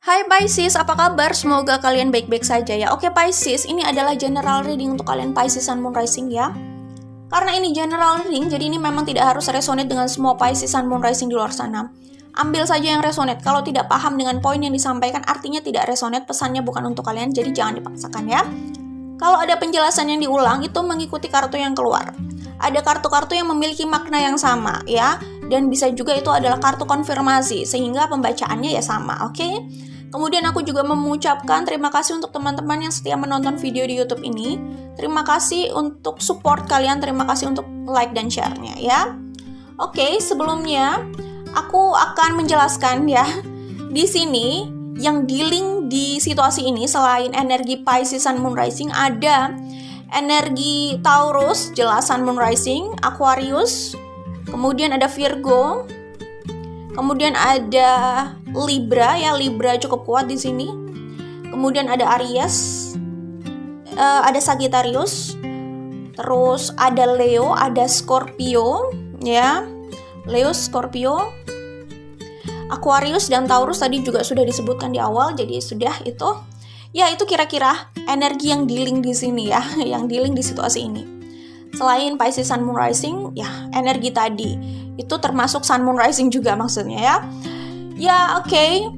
Hai Pisces, apa kabar? Semoga kalian baik-baik saja ya. Oke Pisces, ini adalah general reading untuk kalian Pisces Sun Moon Rising ya. Karena ini general reading, jadi ini memang tidak harus resonate dengan semua Pisces Sun Moon Rising di luar sana. Ambil saja yang resonate. Kalau tidak paham dengan poin yang disampaikan, artinya tidak resonate, pesannya bukan untuk kalian, jadi jangan dipaksakan ya. Kalau ada penjelasan yang diulang, itu mengikuti kartu yang keluar. Ada kartu-kartu yang memiliki makna yang sama ya, dan bisa juga itu adalah kartu konfirmasi, sehingga pembacaannya ya sama, oke? Kemudian aku juga mengucapkan terima kasih untuk teman-teman yang setia menonton video di YouTube ini. Terima kasih untuk support kalian, terima kasih untuk like dan share-nya ya. Oke, sebelumnya aku akan menjelaskan ya. Di sini yang dealing di situasi ini selain energi Pisces Sun Moon Rising ada energi Taurus, jelas Sun Moon Rising, Aquarius, kemudian ada Virgo, kemudian ada Libra ya, Libra cukup kuat di sini. Kemudian ada Aries, ada Sagittarius, terus ada Leo, ada Scorpio ya. Leo, Scorpio, Aquarius dan Taurus tadi juga sudah disebutkan di awal, jadi sudah itu. Ya, itu kira-kira energi yang dealing di sini ya, yang dealing di situasi ini. Selain Pisces Sun Moon Rising, ya energi tadi itu termasuk Sun Moon Rising juga maksudnya ya. Ya oke.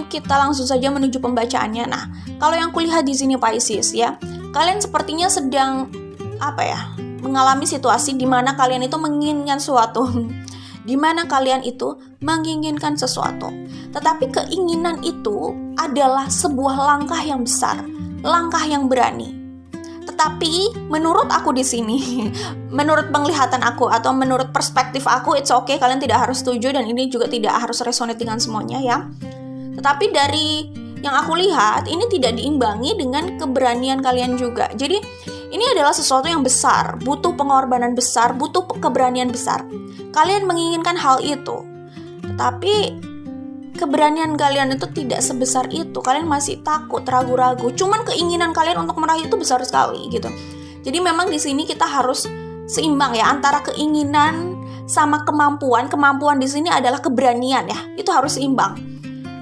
Kita langsung saja menuju pembacaannya. Nah, kalau yang kulihat di sini Pisces ya, kalian sepertinya sedang mengalami situasi di mana kalian itu menginginkan sesuatu. Di mana kalian itu menginginkan sesuatu. Tetapi keinginan itu adalah sebuah langkah yang besar, langkah yang berani. Tetapi menurut aku di sini, menurut penglihatan aku atau menurut perspektif aku, it's okay, kalian tidak harus setuju dan ini juga tidak harus resonate dengan semuanya ya. Tetapi dari yang aku lihat, ini tidak diimbangi dengan keberanian kalian juga. Jadi ini adalah sesuatu yang besar, butuh pengorbanan besar, butuh keberanian besar. Kalian menginginkan hal itu, tetapi keberanian kalian itu tidak sebesar itu. Kalian masih takut, ragu-ragu. Cuman keinginan kalian untuk meraih itu besar sekali gitu. Jadi memang di sini kita harus seimbang ya antara keinginan sama kemampuan. Kemampuan di sini adalah keberanian ya. Itu harus seimbang.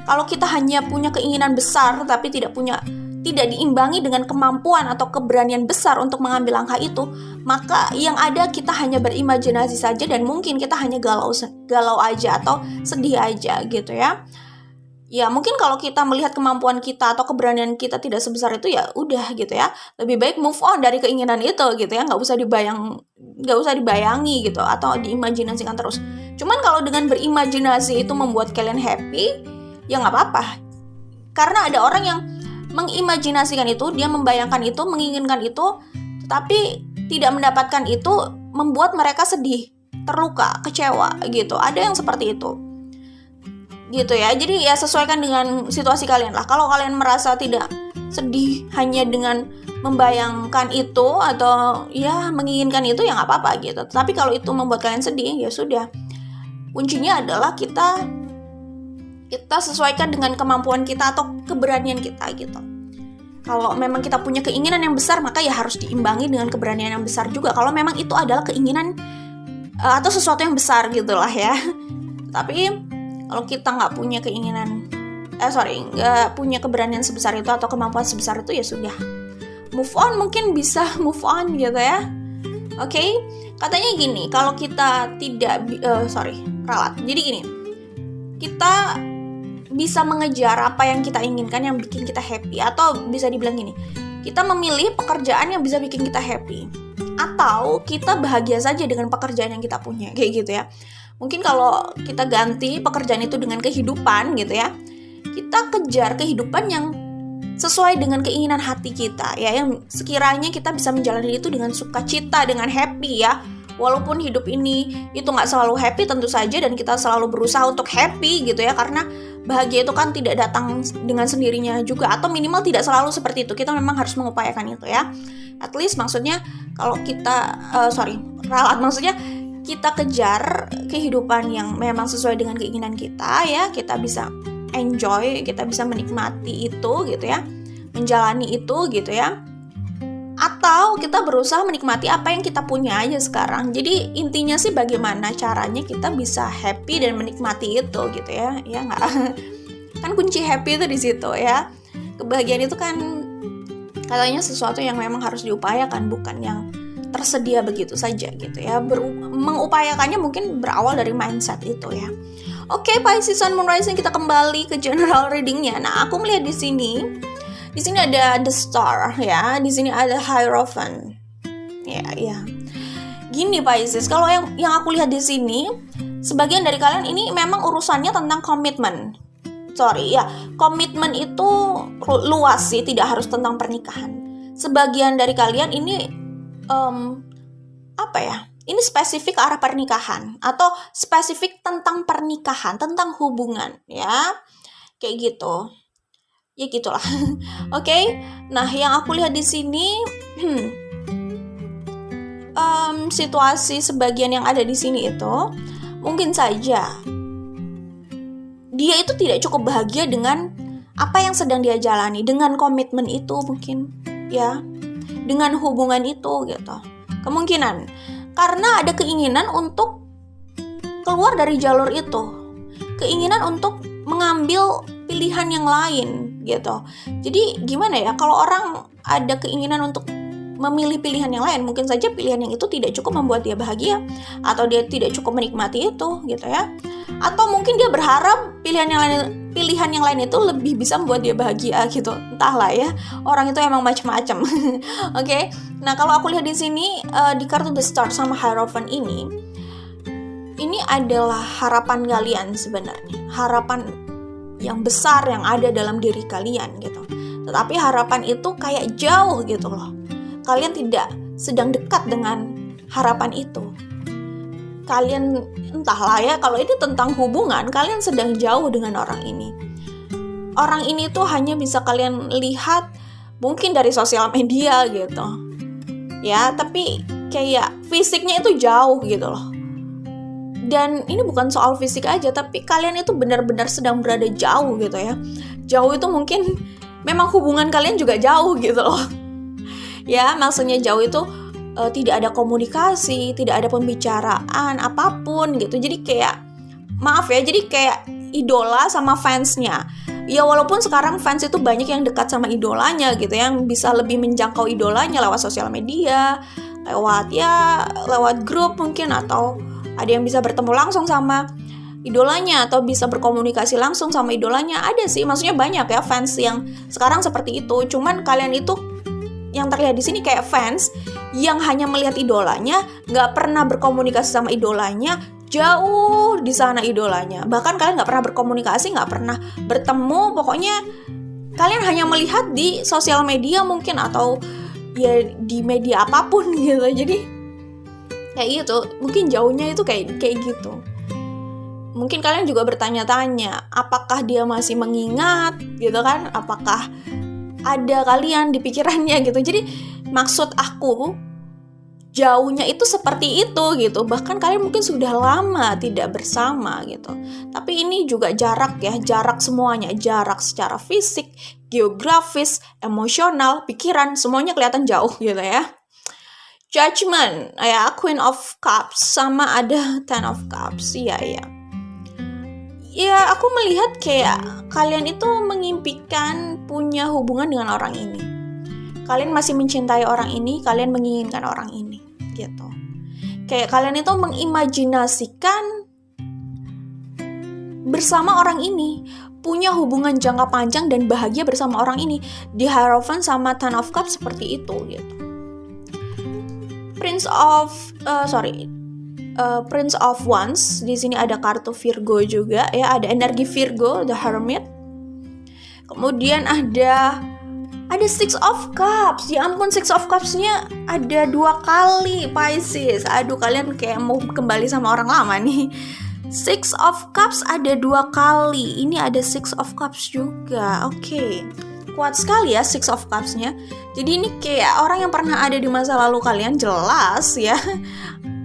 Kalau kita hanya punya keinginan besar tapi tidak diimbangi dengan kemampuan atau keberanian besar untuk mengambil langkah itu, maka yang ada kita hanya berimajinasi saja dan mungkin kita hanya galau aja atau sedih aja gitu ya. Ya mungkin kalau kita melihat kemampuan kita atau keberanian kita tidak sebesar itu ya udah gitu ya. Lebih baik move on dari keinginan itu gitu ya, nggak usah dibayangi gitu atau diimajinasikan terus. Cuman kalau dengan berimajinasi itu membuat kalian happy, ya nggak apa-apa. Karena ada orang yang mengimajinasikan itu, dia membayangkan itu, menginginkan itu, tetapi tidak mendapatkan itu, membuat mereka sedih, terluka, kecewa gitu. Ada yang seperti itu gitu ya. Jadi ya sesuaikan dengan situasi kalian lah. Kalau kalian merasa tidak sedih hanya dengan membayangkan itu atau ya menginginkan itu, ya nggak apa-apa gitu. Tapi kalau itu membuat kalian sedih, ya sudah. Kuncinya adalah kita sesuaikan dengan kemampuan kita atau keberanian kita gitu. Kalau memang kita punya keinginan yang besar, maka ya harus diimbangi dengan keberanian yang besar juga. Kalau memang itu adalah keinginan atau sesuatu yang besar gitulah ya. Tapi kalau kita nggak punya nggak punya keberanian sebesar itu atau kemampuan sebesar itu, ya sudah. Move on, mungkin bisa move on gitu ya. Oke? Katanya gini, kalau kita ralat. Jadi gini, kita bisa mengejar apa yang kita inginkan yang bikin kita happy, atau bisa dibilang gini, kita memilih pekerjaan yang bisa bikin kita happy, atau kita bahagia saja dengan pekerjaan yang kita punya, kayak gitu ya. Mungkin kalau kita ganti pekerjaan itu dengan kehidupan gitu ya, kita kejar kehidupan yang sesuai dengan keinginan hati kita ya, yang sekiranya kita bisa menjalani itu dengan sukacita, dengan happy ya. Walaupun hidup ini itu nggak selalu happy tentu saja, dan kita selalu berusaha untuk happy gitu ya, karena bahagia itu kan tidak datang dengan sendirinya juga, atau minimal tidak selalu seperti itu. Kita memang harus mengupayakan itu ya. At least maksudnya kalau kita maksudnya kita kejar kehidupan yang memang sesuai dengan keinginan kita ya, kita bisa enjoy, kita bisa menikmati itu gitu ya, menjalani itu gitu ya. Atau kita berusaha menikmati apa yang kita punya aja sekarang. Jadi intinya sih bagaimana caranya kita bisa happy dan menikmati itu gitu ya. Ya nggak? Kan kunci happy itu di situ ya. Kebahagiaan itu kan katanya sesuatu yang memang harus diupayakan, bukan yang tersedia begitu saja gitu ya. Mengupayakannya mungkin berawal dari mindset itu ya. Oke, Pisces Sun Moon Rising, kita kembali ke general readingnya. Nah, aku melihat di sini ada the star ya, di sini ada Hierophant. Ya. Gini Pisces, kalau yang aku lihat di sini, sebagian dari kalian ini memang urusannya tentang komitmen. Komitmen itu luas sih, tidak harus tentang pernikahan. Sebagian dari kalian ini ini spesifik ke arah pernikahan atau spesifik tentang pernikahan, tentang hubungan ya. Kayak gitu. Ya gitulah. Oke. Nah, yang aku lihat di sini situasi sebagian yang ada di sini itu mungkin saja dia itu tidak cukup bahagia dengan apa yang sedang dia jalani, dengan komitmen itu mungkin ya, dengan hubungan itu gitu. Kemungkinan karena ada keinginan untuk keluar dari jalur itu, keinginan untuk mengambil pilihan yang lain gitu. Jadi gimana ya, kalau orang ada keinginan untuk memilih pilihan yang lain, mungkin saja pilihan yang itu tidak cukup membuat dia bahagia, atau dia tidak cukup menikmati itu gitu ya. Atau mungkin dia berharap pilihan yang lain itu lebih bisa membuat dia bahagia gitu. Entahlah ya, orang itu emang macam-macam. Oke. Nah, kalau aku lihat di sini di kartu The Star sama Hierophant ini adalah harapan kalian sebenarnya. Harapan yang besar yang ada dalam diri kalian gitu. Tetapi harapan itu kayak jauh gitu loh. Kalian tidak sedang dekat dengan harapan itu. Kalian entahlah ya, kalau ini tentang hubungan, kalian sedang jauh dengan orang ini. Orang ini tuh hanya bisa kalian lihat mungkin dari sosial media gitu. Ya, tapi kayak fisiknya itu jauh gitu loh. Dan ini bukan soal fisik aja, tapi kalian itu benar-benar sedang berada jauh gitu ya. Jauh itu mungkin memang hubungan kalian juga jauh gitu loh. Ya, maksudnya jauh itu tidak ada komunikasi, tidak ada pembicaraan apapun gitu. Jadi kayak jadi kayak idola sama fansnya. Ya walaupun sekarang fans itu banyak yang dekat sama idolanya gitu, yang bisa lebih menjangkau idolanya lewat sosial media, lewat grup mungkin, atau ada yang bisa bertemu langsung sama idolanya atau bisa berkomunikasi langsung sama idolanya. Ada sih, maksudnya banyak ya fans yang sekarang seperti itu. Cuman kalian itu yang terlihat di sini kayak fans yang hanya melihat idolanya, nggak pernah berkomunikasi sama idolanya, jauh di sana idolanya. Bahkan kalian nggak pernah berkomunikasi, nggak pernah bertemu, pokoknya kalian hanya melihat di sosial media mungkin, atau ya di media apapun gitu. Jadi kayak gitu, mungkin jauhnya itu kayak gitu. Mungkin kalian juga bertanya-tanya, apakah dia masih mengingat gitu kan? Apakah ada kalian di pikirannya gitu. Jadi maksud aku, jauhnya itu seperti itu gitu. Bahkan kalian mungkin sudah lama tidak bersama gitu. Tapi ini juga jarak ya, jarak semuanya, jarak secara fisik, geografis, emosional, pikiran, semuanya kelihatan jauh gitu ya. Judgment, ya, Queen of Cups sama ada Ten of Cups, iya. Ya, aku melihat kayak kalian itu mengimpikan punya hubungan dengan orang ini. Kalian masih mencintai orang ini, kalian menginginkan orang ini, gitu. Kayak kalian itu mengimajinasikan bersama orang ini, punya hubungan jangka panjang dan bahagia bersama orang ini. Di Hierophant sama Ten of Cups seperti itu, gitu. Prince of Wands, di sini ada kartu Virgo juga ya, ada energi Virgo, the Hermit. Kemudian ada Six of Cups. Ya ampun, Six of Cups-nya ada 2 kali, Pisces. Aduh, kalian kayak mau kembali sama orang lama nih. Six of Cups ada 2 kali. Ini ada Six of Cups juga. Oke. Kuat sekali ya Six of Cups-nya. Jadi ini kayak orang yang pernah ada di masa lalu kalian, jelas ya.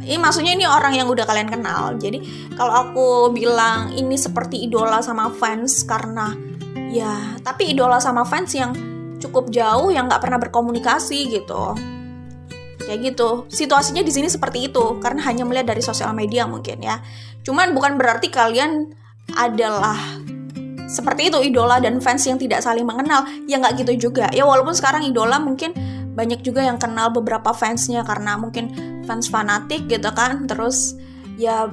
Ini maksudnya ini orang yang udah kalian kenal. Jadi kalau aku bilang ini seperti idola sama fans, karena ya, tapi idola sama fans yang cukup jauh, yang nggak pernah berkomunikasi gitu. Kayak gitu. Situasinya di sini seperti itu karena hanya melihat dari sosial media mungkin ya. Cuman bukan berarti kalian adalah seperti itu idola dan fans yang tidak saling mengenal. Ya nggak gitu juga. Ya walaupun sekarang idola mungkin banyak juga yang kenal beberapa fansnya karena mungkin fans fanatik gitu kan. Terus ya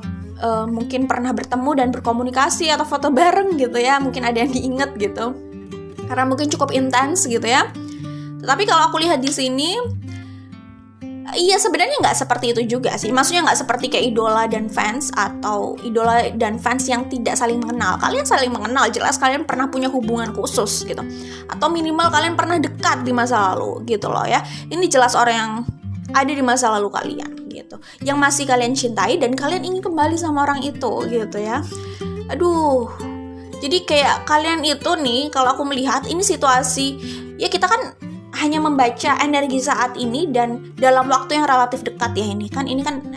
mungkin pernah bertemu dan berkomunikasi atau foto bareng gitu ya. Mungkin ada yang diinget gitu. Karena mungkin cukup intens gitu ya. Tetapi kalau aku lihat di sini, iya sebenarnya nggak seperti itu juga sih. Maksudnya nggak seperti kayak idola dan fans atau idola dan fans yang tidak saling mengenal. Kalian saling mengenal, jelas kalian pernah punya hubungan khusus gitu. Atau minimal kalian pernah dekat di masa lalu gitu loh ya. Ini jelas orang yang ada di masa lalu kalian gitu. Yang masih kalian cintai dan kalian ingin kembali sama orang itu gitu ya. Aduh. Jadi kayak kalian itu nih, kalau aku melihat ini situasi, ya kita kan hanya membaca energi saat ini dan dalam waktu yang relatif dekat ya ini kan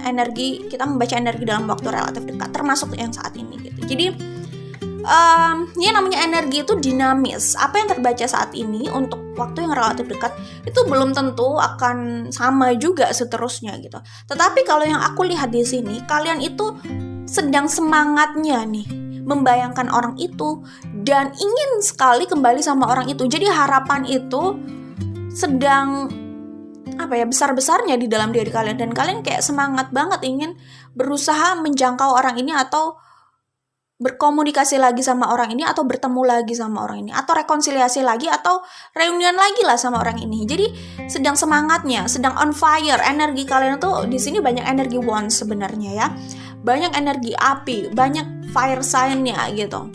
energi, kita membaca energi dalam waktu relatif dekat termasuk yang saat ini gitu. Jadi ya namanya energi itu dinamis. Apa yang terbaca saat ini untuk waktu yang relatif dekat itu belum tentu akan sama juga seterusnya gitu. Tetapi kalau yang aku lihat di sini, kalian itu sedang semangatnya nih membayangkan orang itu dan ingin sekali kembali sama orang itu. Jadi harapan itu sedang besar-besarnya di dalam diri kalian dan kalian kayak semangat banget ingin berusaha menjangkau orang ini atau berkomunikasi lagi sama orang ini atau bertemu lagi sama orang ini atau rekonsiliasi lagi atau reunian lagi lah sama orang ini. Jadi sedang semangatnya, sedang on fire. Energi kalian tuh di sini banyak energi wands sebenarnya ya. Banyak energi api, banyak fire sign-nya gitu.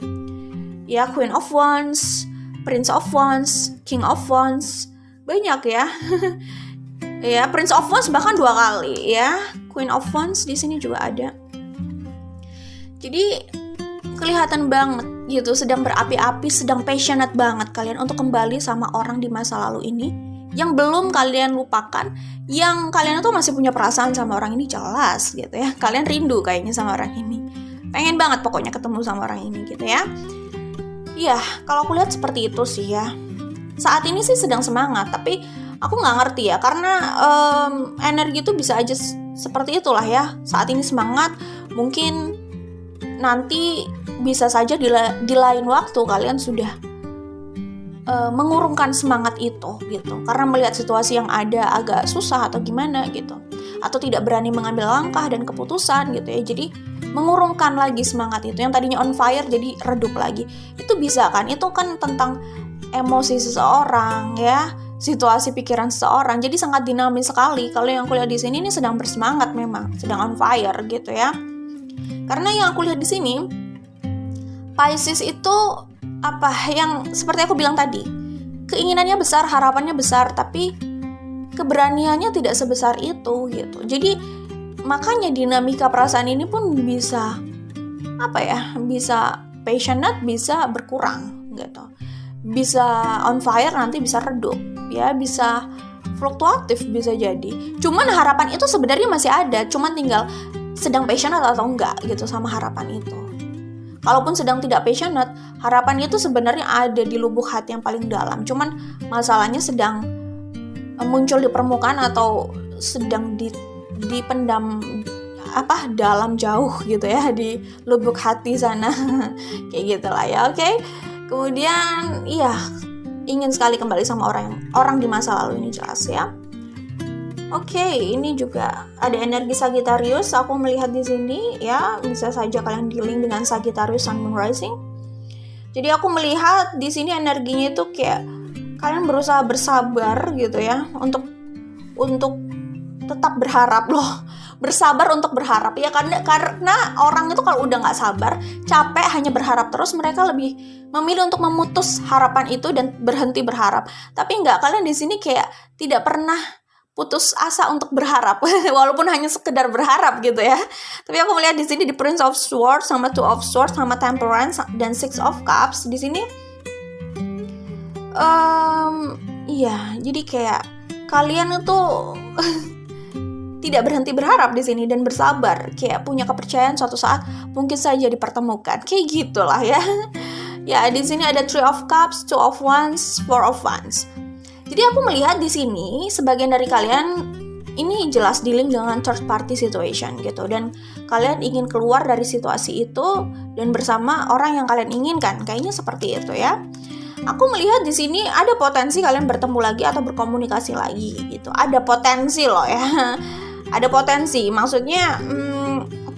Ya, Queen of Wands, Prince of Wands, King of Wands. Banyak ya. Ya, Prince of Wands bahkan 2 kali ya. Queen of Wands di sini juga ada. Jadi kelihatan banget gitu, sedang berapi-api, sedang passionate banget kalian untuk kembali sama orang di masa lalu ini yang belum kalian lupakan, yang kalian tuh masih punya perasaan sama orang ini jelas gitu ya. Kalian rindu kayaknya sama orang ini. Pengen banget pokoknya ketemu sama orang ini gitu ya. Iya, kalau aku lihat seperti itu sih ya. Saat ini sih sedang semangat, tapi aku nggak ngerti ya, karena energi itu bisa aja seperti itulah ya. Saat ini semangat, mungkin nanti bisa saja di lain waktu kalian sudah mengurungkan semangat itu gitu, karena melihat situasi yang ada agak susah atau gimana gitu, atau tidak berani mengambil langkah dan keputusan gitu ya. Jadi mengurungkan lagi semangat itu yang tadinya on fire jadi redup lagi. Itu bisa kan? Itu kan tentang emosi seseorang ya, situasi pikiran seseorang. Jadi sangat dinamis sekali. Kalau yang aku lihat di sini ini sedang bersemangat, memang sedang on fire gitu ya. Karena yang aku lihat di sini, Pisces itu yang seperti aku bilang tadi, keinginannya besar, harapannya besar, tapi keberaniannya tidak sebesar itu gitu. Jadi makanya dinamika perasaan ini pun bisa bisa passionate, bisa berkurang gitu, bisa on fire, nanti bisa redup ya, bisa fluktuatif bisa jadi. Cuman harapan itu sebenarnya masih ada, cuman tinggal sedang passionate atau enggak gitu sama harapan itu. Kalaupun sedang tidak passionate, harapan itu sebenarnya ada di lubuk hati yang paling dalam. Cuman masalahnya sedang muncul di permukaan atau sedang dipendam dalam jauh gitu ya, di lubuk hati sana. Kayak gitulah ya, oke. Kemudian iya, ingin sekali kembali sama orang di masa lalu ini jelas ya. Oke, ini juga ada energi Sagittarius. Aku melihat di sini ya, bisa saja kalian dealing dengan Sagittarius Sun Moon Rising. Jadi aku melihat di sini energinya itu kayak kalian berusaha bersabar gitu ya, untuk tetap berharap loh. Bersabar untuk berharap ya, karena orang itu kalau udah nggak sabar, capek hanya berharap terus, mereka lebih memilih untuk memutus harapan itu dan berhenti berharap. Tapi nggak, kalian di sini kayak tidak pernah putus asa untuk berharap, walaupun hanya sekedar berharap gitu ya. Tapi aku melihat di sini di Prince of Swords sama Two of Swords sama Temperance dan Six of Cups di sini. Iya, jadi kayak kalian itu tidak berhenti berharap di sini dan bersabar, kayak punya kepercayaan suatu saat mungkin saja dipertemukan, kayak gitulah ya. Ya, di sini ada Three of Cups, Two of Wands, Four of Wands. Jadi aku melihat di sini sebagian dari kalian ini jelas dealing dengan third party situation gitu, dan kalian ingin keluar dari situasi itu dan bersama orang yang kalian inginkan, kayaknya seperti itu ya. Aku melihat di sini ada potensi kalian bertemu lagi atau berkomunikasi lagi gitu. Ada potensi loh ya. Ada potensi, maksudnya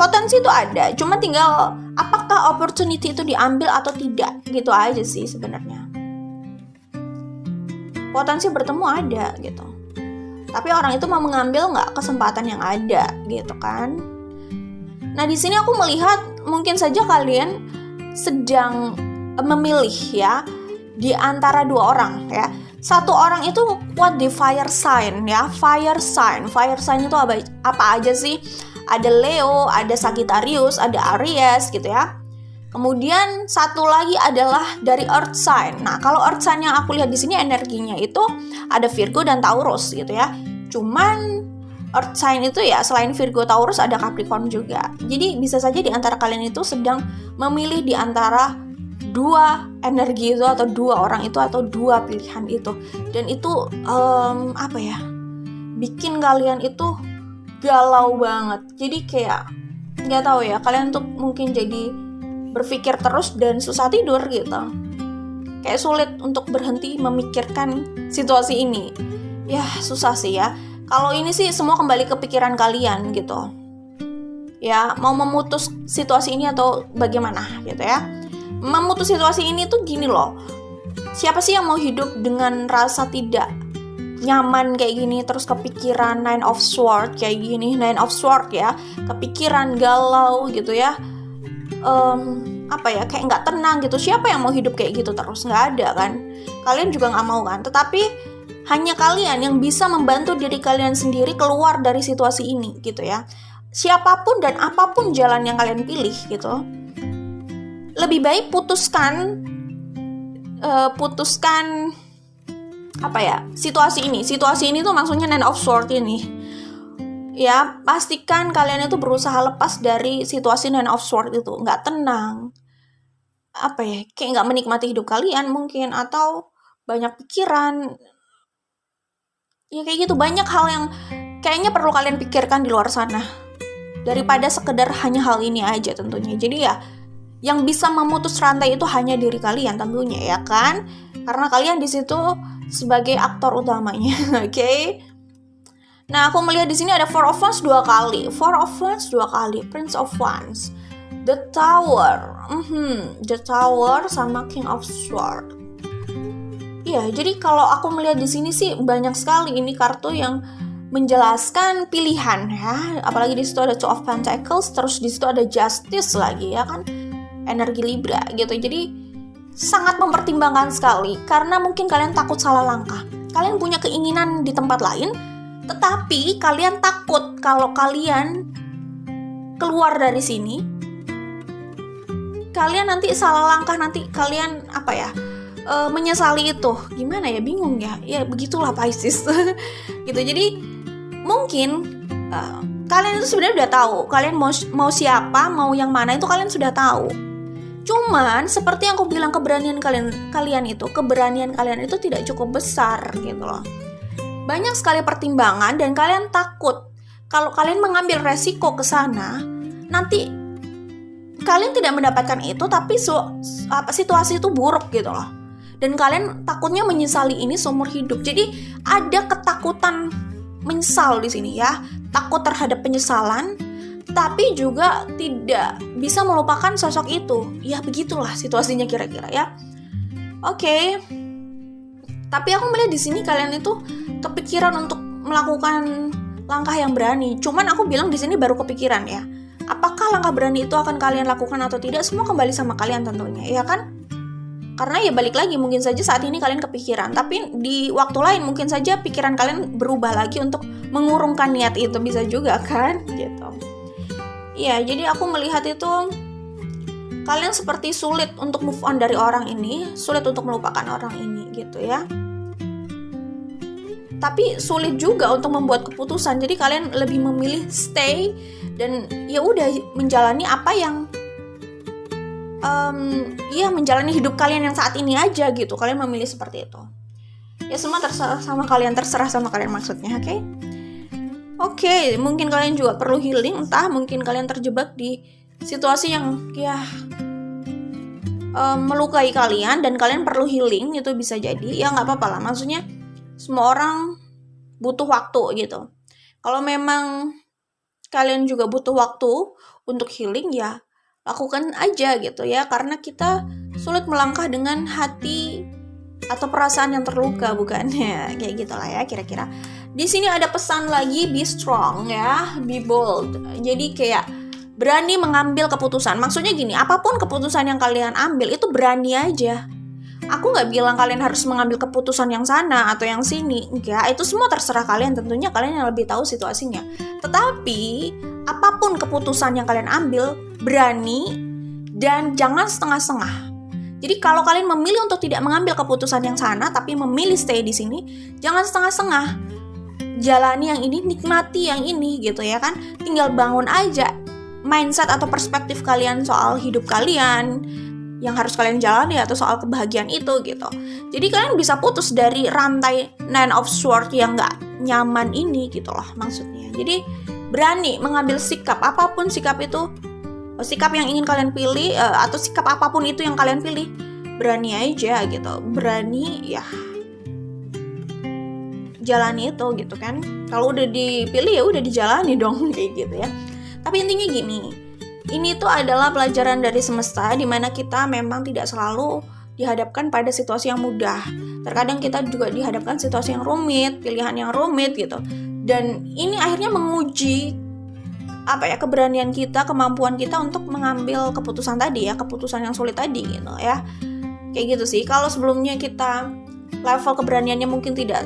potensi itu ada. Cuma tinggal apakah opportunity itu diambil atau tidak, gitu aja sih sebenarnya. Potensi bertemu ada gitu. Tapi orang itu mau mengambil nggak kesempatan yang ada gitu kan. Nah di sini aku melihat mungkin saja kalian sedang memilih ya di antara dua orang ya. Satu orang itu kuat di fire sign ya. Fire sign itu apa aja sih? Ada Leo, ada Sagittarius, ada Aries gitu ya. Kemudian satu lagi adalah dari earth sign. Nah, kalau earth sign yang aku lihat di sini energinya itu ada Virgo dan Taurus gitu ya. Cuman earth sign itu ya selain Virgo, Taurus ada Capricorn juga. Jadi bisa saja di antara kalian itu sedang memilih di antara dua energi itu atau dua orang itu atau dua pilihan itu, dan itu apa ya, bikin kalian itu galau banget. Jadi kayak nggak tahu ya, kalian tuh mungkin jadi berpikir terus dan susah tidur gitu, kayak sulit untuk berhenti memikirkan situasi ini. Ya susah sih ya. Kalau ini sih semua kembali ke pikiran kalian gitu ya, mau memutus situasi ini atau bagaimana gitu ya. Memutus situasi ini tuh gini loh, siapa sih yang mau hidup dengan rasa tidak nyaman kayak gini, terus kepikiran Nine of Swords kayak gini, Nine of Swords ya, kepikiran galau gitu ya, apa ya, kayak nggak tenang gitu. Siapa yang mau hidup kayak gitu terus? Nggak ada kan, kalian juga nggak mau kan. Tetapi hanya kalian yang bisa membantu diri kalian sendiri keluar dari situasi ini gitu ya. Siapapun dan apapun jalan yang kalian pilih gitu, lebih baik putuskan apa ya, situasi ini tuh maksudnya Nine of Swords ini ya. Pastikan kalian itu berusaha lepas dari situasi Nine of Swords itu. Nggak tenang, apa ya, kayak nggak menikmati hidup kalian mungkin, atau banyak pikiran ya kayak gitu. Banyak hal yang kayaknya perlu kalian pikirkan di luar sana daripada sekedar hanya hal ini aja tentunya. Jadi ya yang bisa memutus rantai itu hanya diri kalian tentunya ya kan, karena kalian di situ sebagai aktor utamanya. Oke. Nah, aku melihat di sini ada Four of Wands 2 kali, Prince of Wands, The Tower, The Tower sama King of Swords. Iya, jadi kalau aku melihat di sini sih banyak sekali ini kartu yang menjelaskan pilihan ya. Apalagi di situ ada Two of Pentacles, terus di situ ada Justice lagi ya kan, energi Libra gitu. Jadi sangat mempertimbangkan sekali, karena mungkin kalian takut salah langkah. Kalian punya keinginan di tempat lain, tetapi kalian takut kalau kalian keluar dari sini, kalian nanti salah langkah, nanti kalian apa ya, menyesali itu. Gimana ya, bingung ya. Ya begitulah Pisces. Gitu. Jadi mungkin kalian itu sebenarnya udah tahu kalian mau siapa, mau yang mana itu kalian sudah tahu. Cuman seperti yang aku bilang, keberanian kalian itu tidak cukup besar gitu loh. Banyak sekali pertimbangan dan kalian takut kalau kalian mengambil resiko ke sana, nanti kalian tidak mendapatkan itu, tapi situasi itu buruk gitu loh. Dan kalian takutnya menyesali ini seumur hidup. Jadi ada ketakutan menyesal di sini ya, takut terhadap penyesalan, tapi juga tidak bisa melupakan sosok itu. Ya begitulah situasinya kira-kira ya. Oke. Tapi aku melihat di sini kalian itu kepikiran untuk melakukan langkah yang berani. Cuman aku bilang di sini baru kepikiran ya. Apakah langkah berani itu akan kalian lakukan atau tidak, semua kembali sama kalian tentunya, ya kan? Karena ya balik lagi, mungkin saja saat ini kalian kepikiran, tapi di waktu lain mungkin saja pikiran kalian berubah lagi untuk mengurungkan niat itu, bisa juga kan? Gitu. Ya, jadi aku melihat itu kalian seperti sulit untuk move on dari orang ini, sulit untuk melupakan orang ini gitu ya. Tapi sulit juga untuk membuat keputusan. Jadi kalian lebih memilih stay dan ya udah menjalani apa yang menjalani hidup kalian yang saat ini aja gitu. Kalian memilih seperti itu. Ya semua terserah sama kalian maksudnya, oke? Oke, mungkin kalian juga perlu healing, entah mungkin kalian terjebak di situasi yang ya melukai kalian dan kalian perlu healing, itu bisa jadi. Ya nggak apa-apa lah, maksudnya semua orang butuh waktu gitu. Kalau memang kalian juga butuh waktu untuk healing, ya lakukan aja gitu ya, karena kita sulit melangkah dengan hati atau perasaan yang terluka, bukan ya, kayak gitulah ya kira-kira. Di sini ada pesan lagi, be strong ya, be bold. Jadi kayak berani mengambil keputusan. Maksudnya gini, apapun keputusan yang kalian ambil itu berani aja. Aku nggak bilang kalian harus mengambil keputusan yang sana atau yang sini. Enggak, itu semua terserah kalian. Tentunya kalian yang lebih tahu situasinya. Tetapi apapun keputusan yang kalian ambil, berani dan jangan setengah-setengah. Jadi kalau kalian memilih untuk tidak mengambil keputusan yang sana tapi memilih stay di sini, jangan setengah-setengah. Jalani yang ini, nikmati yang ini gitu ya kan. Tinggal bangun aja mindset atau perspektif kalian soal hidup kalian yang harus kalian jalani atau soal kebahagiaan itu gitu. Jadi kalian bisa putus dari rantai Nine of Swords yang gak nyaman ini gitu loh maksudnya. Jadi berani mengambil sikap, apapun sikap itu, sikap yang ingin kalian pilih atau sikap apapun itu yang kalian pilih, berani aja gitu. Berani ya jalani itu gitu kan. Kalau udah dipilih ya udah dijalani dong kayak gitu ya. Tapi intinya gini, ini tuh adalah pelajaran dari semesta di mana kita memang tidak selalu dihadapkan pada situasi yang mudah. Terkadang kita juga dihadapkan situasi yang rumit, pilihan yang rumit gitu. Dan ini akhirnya menguji keberanian kita, kemampuan kita untuk mengambil keputusan tadi ya, keputusan yang sulit tadi gitu ya. Kayak gitu sih. Kalau sebelumnya kita level keberaniannya mungkin tidak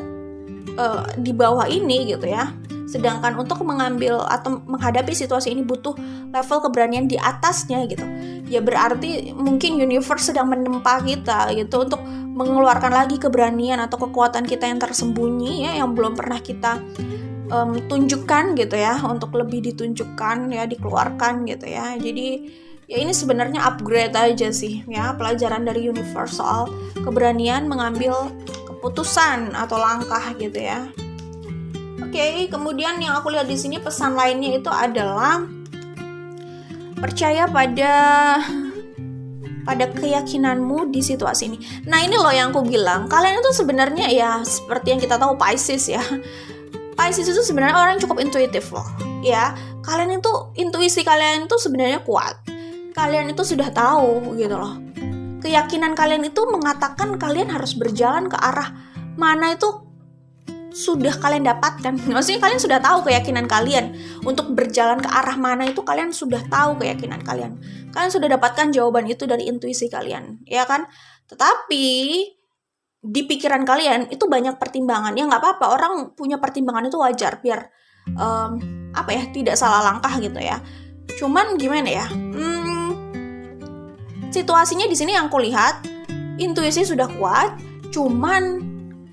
di bawah ini gitu ya, sedangkan untuk mengambil atau menghadapi situasi ini butuh level keberanian di atasnya gitu, ya berarti mungkin universe sedang menempa kita gitu untuk mengeluarkan lagi keberanian atau kekuatan kita yang tersembunyi ya, yang belum pernah kita tunjukkan gitu ya, untuk lebih ditunjukkan ya, dikeluarkan gitu ya. Jadi ya ini sebenarnya upgrade aja sih ya, pelajaran dari universe soal keberanian mengambil keputusan atau langkah gitu ya. Oke, kemudian yang aku lihat di sini pesan lainnya itu adalah percaya pada keyakinanmu di situasi ini. Nah, ini loh yang aku bilang, kalian itu sebenarnya ya seperti yang kita tahu Pisces ya. Pisces itu sebenarnya orang yang cukup intuitif loh. Ya, kalian itu intuisi kalian itu sebenarnya kuat. Kalian itu sudah tahu gitu loh. Keyakinan kalian itu mengatakan kalian harus berjalan ke arah mana itu sudah kalian dapatkan. Maksudnya kalian sudah tahu keyakinan kalian untuk berjalan ke arah mana itu, kalian sudah tahu keyakinan kalian. Kalian sudah dapatkan jawaban itu dari intuisi kalian, ya kan? Tetapi di pikiran kalian itu banyak pertimbangan. Ya nggak apa-apa, orang punya pertimbangan itu wajar biar tidak salah langkah gitu ya. Cuman gimana ya? Situasinya di sini yang aku lihat, intuisi sudah kuat, cuman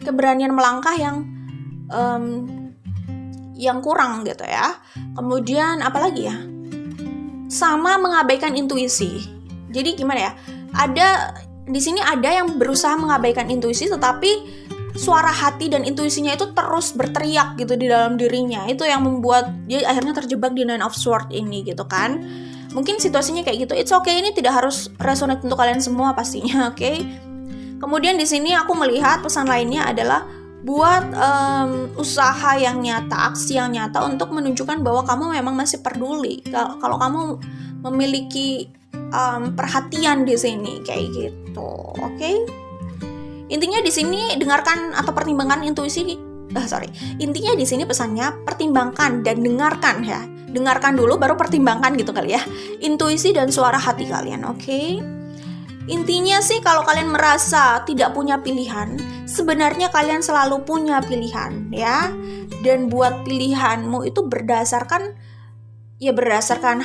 keberanian melangkah yang kurang gitu ya. Kemudian apalagi ya? Sama mengabaikan intuisi. Jadi gimana ya? Di sini ada yang berusaha mengabaikan intuisi, tetapi suara hati dan intuisinya itu terus berteriak gitu di dalam dirinya. Itu yang membuat dia akhirnya terjebak di Nine of Swords ini gitu kan. Mungkin situasinya kayak gitu. It's okay, ini tidak harus resonate untuk kalian semua pastinya, oke? Kemudian di sini aku melihat pesan lainnya adalah buat usaha yang nyata, aksi yang nyata untuk menunjukkan bahwa kamu memang masih peduli. Kalau kamu memiliki perhatian di sini kayak gitu, oke? Intinya di sini dengarkan atau pertimbangkan intuisi. Intinya di sini pesannya pertimbangkan dan dengarkan ya. Dengarkan dulu baru pertimbangkan gitu kali ya. Intuisi dan suara hati kalian, oke? Intinya sih kalau kalian merasa tidak punya pilihan, sebenarnya kalian selalu punya pilihan ya. Dan buat pilihanmu itu berdasarkan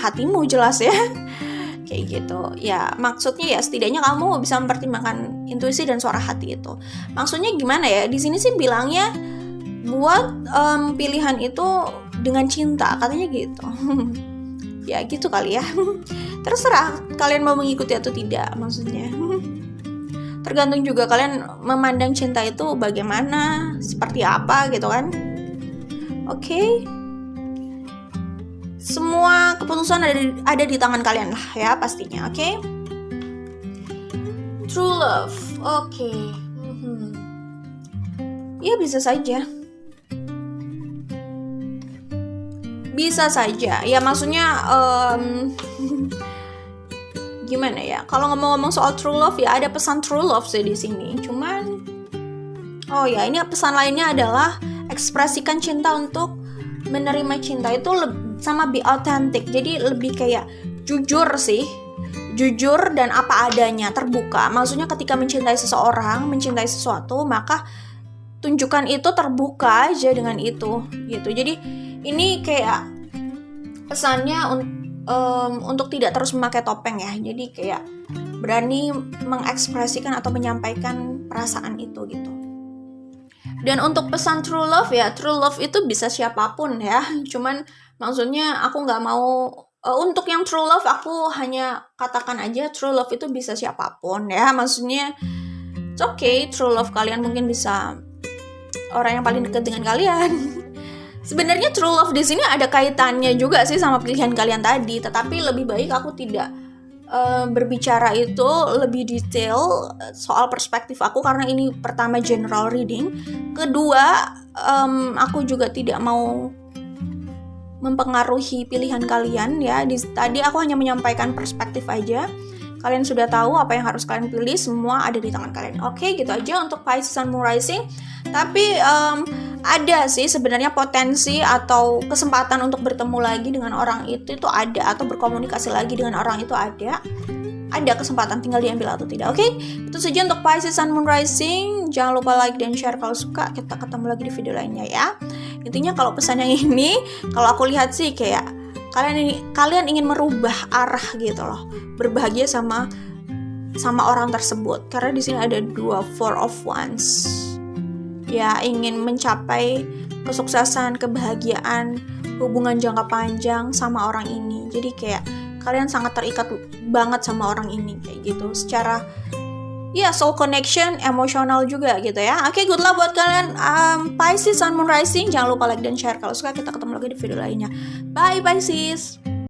hatimu jelas ya. Kayak gitu. Ya, maksudnya ya setidaknya kamu bisa mempertimbangkan intuisi dan suara hati itu. Maksudnya gimana ya? Di sini sih bilangnya buat pilihan itu dengan cinta, katanya gitu. Ya gitu kali ya. Terserah kalian mau mengikuti atau tidak, maksudnya. Tergantung juga kalian memandang cinta itu bagaimana, seperti apa gitu kan. Oke. semua keputusan ada di tangan kalian lah ya pastinya, oke? True love, oke. Ya bisa saja. Bisa saja, ya maksudnya gimana ya? Kalau ngomong-ngomong soal true love ya ada pesan true love sih di sini. Cuman, oh ya ini pesan lainnya adalah ekspresikan cinta untuk menerima cinta itu sama be authentic. Jadi lebih kayak jujur sih, jujur dan apa adanya, terbuka. Maksudnya ketika mencintai seseorang, mencintai sesuatu, maka tunjukkan itu terbuka aja dengan itu, gitu. Jadi ini kayak pesannya untuk tidak terus memakai topeng ya. Jadi kayak berani mengekspresikan atau menyampaikan perasaan itu gitu. Dan untuk pesan true love ya, true love itu bisa siapapun ya. Cuman maksudnya aku nggak mau untuk yang true love aku hanya katakan aja true love itu bisa siapapun ya. Maksudnya it's okay, true love kalian mungkin bisa orang yang paling dekat dengan kalian. Sebenarnya true love di sini ada kaitannya juga sih sama pilihan kalian tadi, tetapi lebih baik aku tidak berbicara itu lebih detail soal perspektif aku karena ini pertama general reading, kedua aku juga tidak mau mempengaruhi pilihan kalian ya. Tadi aku hanya menyampaikan perspektif aja. Kalian sudah tahu apa yang harus kalian pilih, semua ada di tangan kalian. Oke, gitu aja untuk Pisces Sun Moon Rising. Tapi ada sih sebenarnya potensi atau kesempatan untuk bertemu lagi dengan orang itu ada, atau berkomunikasi lagi dengan orang itu ada. Ada kesempatan, tinggal diambil atau tidak. Oke, itu saja untuk Pisces Sun Moon Rising. Jangan lupa like dan share kalau suka. Kita ketemu lagi di video lainnya ya. Intinya kalau pesan yang ini, kalau aku lihat sih kayak kalian ingin merubah arah gitu loh, berbahagia sama orang tersebut karena di sini ada 2 Four of Wands ya, ingin mencapai kesuksesan, kebahagiaan, hubungan jangka panjang sama orang ini. Jadi kayak kalian sangat terikat banget sama orang ini kayak gitu, secara ya soul connection, emosional juga gitu ya. Oke, good luck buat kalian Pisces Sun Moon Rising. Jangan lupa like dan share kalau suka. Kita ketemu lagi di video lainnya. Bye Pisces.